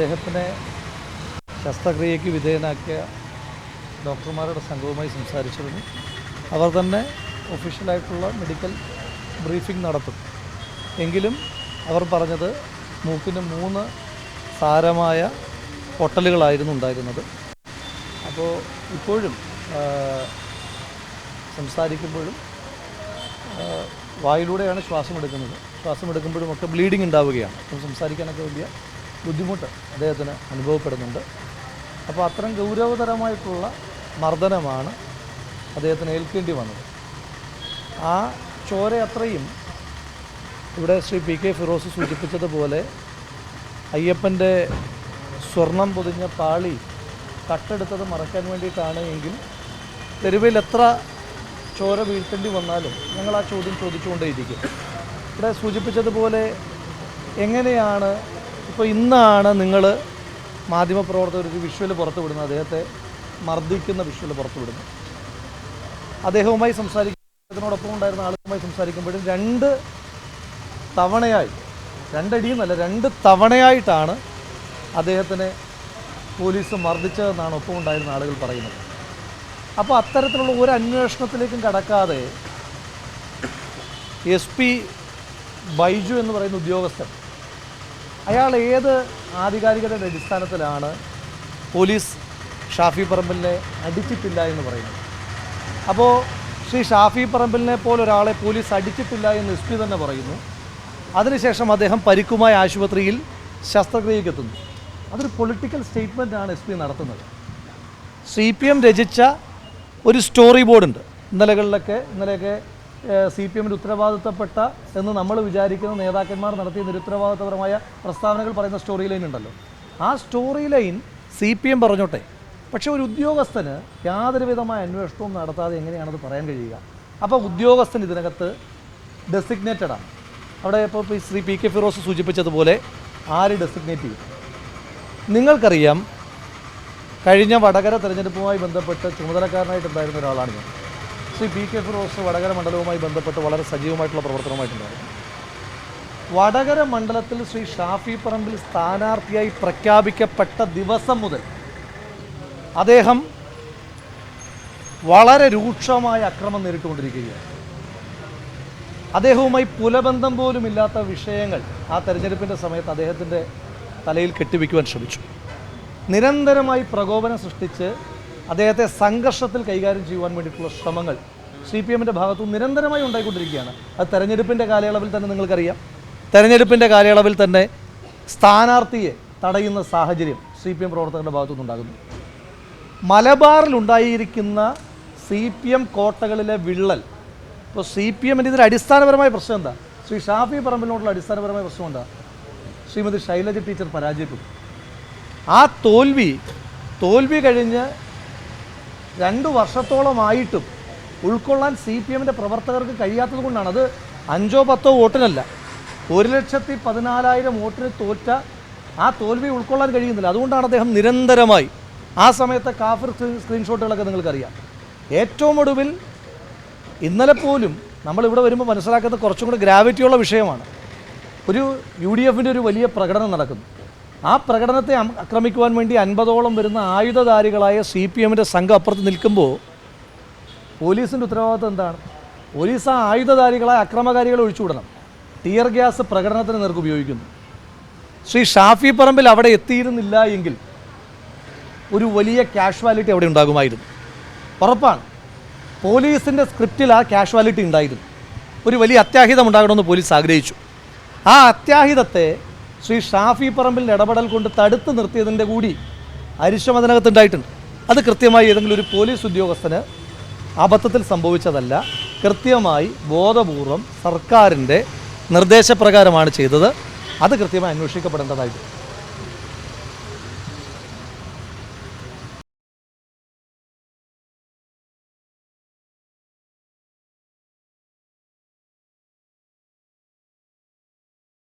അദ്ദേഹത്തിനെ ശസ്ത്രക്രിയയ്ക്ക് വിധേയനാക്കിയ ഡോക്ടർമാരുടെ സംഘവുമായി സംസാരിച്ചിരുന്നു. അവർ തന്നെ ഒഫീഷ്യലായിട്ടുള്ള മെഡിക്കൽ ബ്രീഫിംഗ് നടത്തും. എങ്കിലും അവർ പറഞ്ഞത് മൂക്കിന് 3 സാരമായ പൊട്ടലുകളായിരുന്നു ഉണ്ടായിരുന്നത്. അപ്പോൾ ഇപ്പോഴും സംസാരിക്കുമ്പോഴും വായിലൂടെയാണ് ശ്വാസം എടുക്കുമ്പോഴുമൊക്കെ ബ്ലീഡിങ് ഉണ്ടാവുകയാണ്. അപ്പം സംസാരിക്കാനൊക്കെ വലിയ ബുദ്ധിമുട്ട് അദ്ദേഹത്തിന് അനുഭവപ്പെടുന്നുണ്ട്. അപ്പോൾ അത്തരം ഗൗരവതരമായിട്ടുള്ള മർദ്ദനമാണ് അദ്ദേഹത്തിന് ഏൽക്കേണ്ടി വന്നത്. ആ ചോര അത്രയും ഇവിടെ ശ്രീ PK ഫിറോസ് സൂചിപ്പിച്ചതുപോലെ അയ്യപ്പൻ്റെ സ്വർണം പൊതിഞ്ഞ പാളി കട്ടെടുത്തത് മറക്കാൻ വേണ്ടിയിട്ടാണ് എങ്കിൽ തെരുവിൽ എത്ര ചോര വീഴ്ത്തേണ്ടി വന്നാലും ഞങ്ങൾ ആ ചോദ്യം ചോദിച്ചുകൊണ്ടേയിരിക്കും. ഇവിടെ സൂചിപ്പിച്ചതുപോലെ എങ്ങനെയാണ് ഇപ്പോൾ ഇന്നാണ് നിങ്ങൾ മാധ്യമപ്രവർത്തകർ ഒരു വിഷ്വൽ പുറത്തുവിടുന്നത്, അദ്ദേഹത്തെ മർദ്ദിക്കുന്ന വിഷ്വൽ പുറത്തുവിടുന്നു. അദ്ദേഹവുമായി സംസാരിക്കുന്നതിനോടൊപ്പം ഉണ്ടായിരുന്ന ആളുകളുമായി സംസാരിക്കുമ്പോഴും 2 തവണയായി, 2 അടിയെന്നല്ല 2 തവണയായിട്ടാണ് അദ്ദേഹത്തിനെ പോലീസ് മർദ്ദിച്ചതെന്നാണ് ഒപ്പം ഉണ്ടായിരുന്ന ആളുകൾ പറയുന്നത്. അപ്പോൾ അത്തരത്തിലുള്ള ഒരു അന്വേഷണത്തിലേക്കും കടക്കാതെ SP ബൈജു എന്ന് പറയുന്ന ഉദ്യോഗസ്ഥൻ, അയാൾ ഏത് ആധികാരികതയുടെ അടിസ്ഥാനത്തിലാണ് പോലീസ് ഷാഫി പറമ്പിലിനെ അടിച്ചിട്ടില്ല എന്ന് പറയുന്നത്? അപ്പോൾ ശ്രീ ഷാഫി പറമ്പിലിനെ പോലൊരാളെ പോലീസ് അടിച്ചിട്ടില്ല എന്ന് SP തന്നെ പറയുന്നു. അതിനുശേഷം അദ്ദേഹം പരിക്കുമായ ആശുപത്രിയിൽ ശസ്ത്രക്രിയയ്ക്ക് എത്തുന്നു. അതൊരു പൊളിറ്റിക്കൽ സ്റ്റേറ്റ്മെൻറ്റാണ് SP നടത്തുന്നത്. CPM രചിച്ച ഒരു സ്റ്റോറി ബോർഡുണ്ട്. ഇന്നലെയൊക്കെ CPMൻ്റെ ഉത്തരവാദിത്തപ്പെട്ട എന്ന് നമ്മൾ വിചാരിക്കുന്ന നേതാക്കന്മാർ നടത്തിയ നിരുത്തരവാദിത്തപരമായ പ്രസ്താവനകൾ പറയുന്ന സ്റ്റോറി ലൈൻ ഉണ്ടല്ലോ. ആ സ്റ്റോറി ലൈൻ CPM പറഞ്ഞോട്ടെ, പക്ഷേ ഒരു ഉദ്യോഗസ്ഥന് യാതൊരു വിധമായ അന്വേഷണവും നടത്താതെ എങ്ങനെയാണത് പറയാൻ കഴിയുക? അപ്പോൾ ഉദ്യോഗസ്ഥൻ ഇതിനകത്ത് ഡെസിഗ്നേറ്റഡാണ്. അവിടെ ഇപ്പോൾ ശ്രീ PK ഫിറോസ് സൂചിപ്പിച്ചതുപോലെ ആര് ഡെസിഗ്നേറ്റ് ചെയ്യും? നിങ്ങൾക്കറിയാം, കഴിഞ്ഞ വടകര തെരഞ്ഞെടുപ്പുമായി ബന്ധപ്പെട്ട് ചുമതലക്കാരനായിട്ടുണ്ടായിരുന്ന ഒരാളാണ് ഞാൻ. ശ്രീ PK ഫിറോസ് വടകര മണ്ഡലവുമായി ബന്ധപ്പെട്ട് വളരെ സജീവമായിട്ടുള്ള പ്രവർത്തനമായിട്ടുണ്ടായിരുന്നു. വടകര മണ്ഡലത്തിൽ ശ്രീ ഷാഫി പറമ്പിൽ സ്ഥാനാർത്ഥിയായി പ്രഖ്യാപിക്കപ്പെട്ട ദിവസം മുതൽ അദ്ദേഹം വളരെ രൂക്ഷമായ അക്രമം നേരിട്ടുകൊണ്ടിരിക്കുകയാണ്. അദ്ദേഹവുമായി പുലബന്ധം പോലുമില്ലാത്ത വിഷയങ്ങൾ ആ തെരഞ്ഞെടുപ്പിൻ്റെ സമയത്ത് അദ്ദേഹത്തിൻ്റെ തലയിൽ കെട്ടിവെക്കുവാൻ ശ്രമിച്ചു. നിരന്തരമായി പ്രകോപനം സൃഷ്ടിച്ച് അദ്ദേഹത്തെ സംഘർഷത്തിൽ കൈകാര്യം ചെയ്യുവാൻ വേണ്ടിയിട്ടുള്ള ശ്രമങ്ങൾ CPMൻ്റെ ഭാഗത്തു നിരന്തരമായി ഉണ്ടായിക്കൊണ്ടിരിക്കുകയാണ്. അത് തെരഞ്ഞെടുപ്പിൻ്റെ കാലയളവിൽ തന്നെ നിങ്ങൾക്കറിയാം. തെരഞ്ഞെടുപ്പിൻ്റെ കാലയളവിൽ തന്നെ സ്ഥാനാർത്ഥിയെ തടയുന്ന സാഹചര്യം CPM പ്രവർത്തകരുടെ ഭാഗത്തുനിന്നുണ്ടാകുന്നു. മലബാറിലുണ്ടായിരിക്കുന്ന CPM കോട്ടകളിലെ വിള്ളൽ, ഇപ്പോൾ CPMൻ്റെ ഇതിൽ അടിസ്ഥാനപരമായ പ്രശ്നം എന്താ? ശ്രീ ഷാഫി പറമ്പിലിനോടുള്ള അടിസ്ഥാനപരമായ പ്രശ്നം എന്താ? ശ്രീമതി ശൈലജ ടീച്ചർ പരാജയപ്പെട്ടു. ആ തോൽവി കഴിഞ്ഞ് 2 വർഷത്തോളമായിട്ടും ഉൾക്കൊള്ളാൻ CPMൻ്റെ പ്രവർത്തകർക്ക് കഴിയാത്തത് കൊണ്ടാണ്. അത് 5-10 വോട്ടിനല്ല, 1,14,000 വോട്ടിന് തോറ്റ ആ തോൽവി ഉൾക്കൊള്ളാൻ കഴിയുന്നില്ല. അതുകൊണ്ടാണ് അദ്ദേഹം നിരന്തരമായി ആ സമയത്തെ കാഫിർ സ്ക്രീൻഷോട്ടുകളൊക്കെ നിങ്ങൾക്കറിയാം. ഏറ്റവും ഒടുവിൽ ഇന്നലെ പോലും നമ്മളിവിടെ വരുമ്പോൾ മനസ്സിലാക്കുന്നത് കുറച്ചും കൂടി ഗ്രാവിറ്റിയുള്ള വിഷയമാണ്. ഒരു UDFൻ്റെ ഒരു വലിയ പ്രകടനം നടക്കുന്നു. ആ പ്രകടനത്തെ ആക്രമിക്കുവാൻ വേണ്ടി 50ഓളം വരുന്ന ആയുധധാരികളായ CPMൻ്റെ സംഘം അപ്പുറത്ത് നിൽക്കുമ്പോൾ പോലീസിൻ്റെ ഉത്തരവാദിത്വം എന്താണ്? പോലീസ് ആ ആയുധധാരികളായ അക്രമകാരികളെ ഒഴിച്ചുവിടണം. ടിയർ ഗ്യാസ് പ്രകടനത്തിന് നേർക്ക് ഉപയോഗിക്കുന്നു. ശ്രീ ഷാഫി പറമ്പിൽ അവിടെ എത്തിയിരുന്നില്ല എങ്കിൽ ഒരു വലിയ കാഷ്വാലിറ്റി അവിടെ ഉണ്ടാകുമായിരുന്നു, ഉറപ്പാണ്. പോലീസിൻ്റെ സ്ക്രിപ്റ്റിൽ ആ കാഷ്വാലിറ്റി ഉണ്ടായിരുന്നു. ഒരു വലിയ അത്യാഹിതം ഉണ്ടാകണമെന്ന് പോലീസ് ആഗ്രഹിച്ചു. ആ അത്യാഹിതത്തെ ശ്രീ ഷാഫി പറമ്പിലിൻ്റെ ഇടപെടൽ കൊണ്ട് തടുത്ത് നിർത്തിയതിൻ്റെ കൂടി അരിശം അതിനകത്തുണ്ടായിട്ടുണ്ട്. അത് കൃത്യമായി ഏതെങ്കിലും ഒരു പോലീസ് ഉദ്യോഗസ്ഥന് അബദ്ധത്തിൽ സംഭവിച്ചതല്ല, കൃത്യമായി ബോധപൂർവം സർക്കാരിൻ്റെ നിർദ്ദേശപ്രകാരമാണ് ചെയ്തത്. അത് കൃത്യമായി അന്വേഷിക്കപ്പെടേണ്ടതായിട്ട്.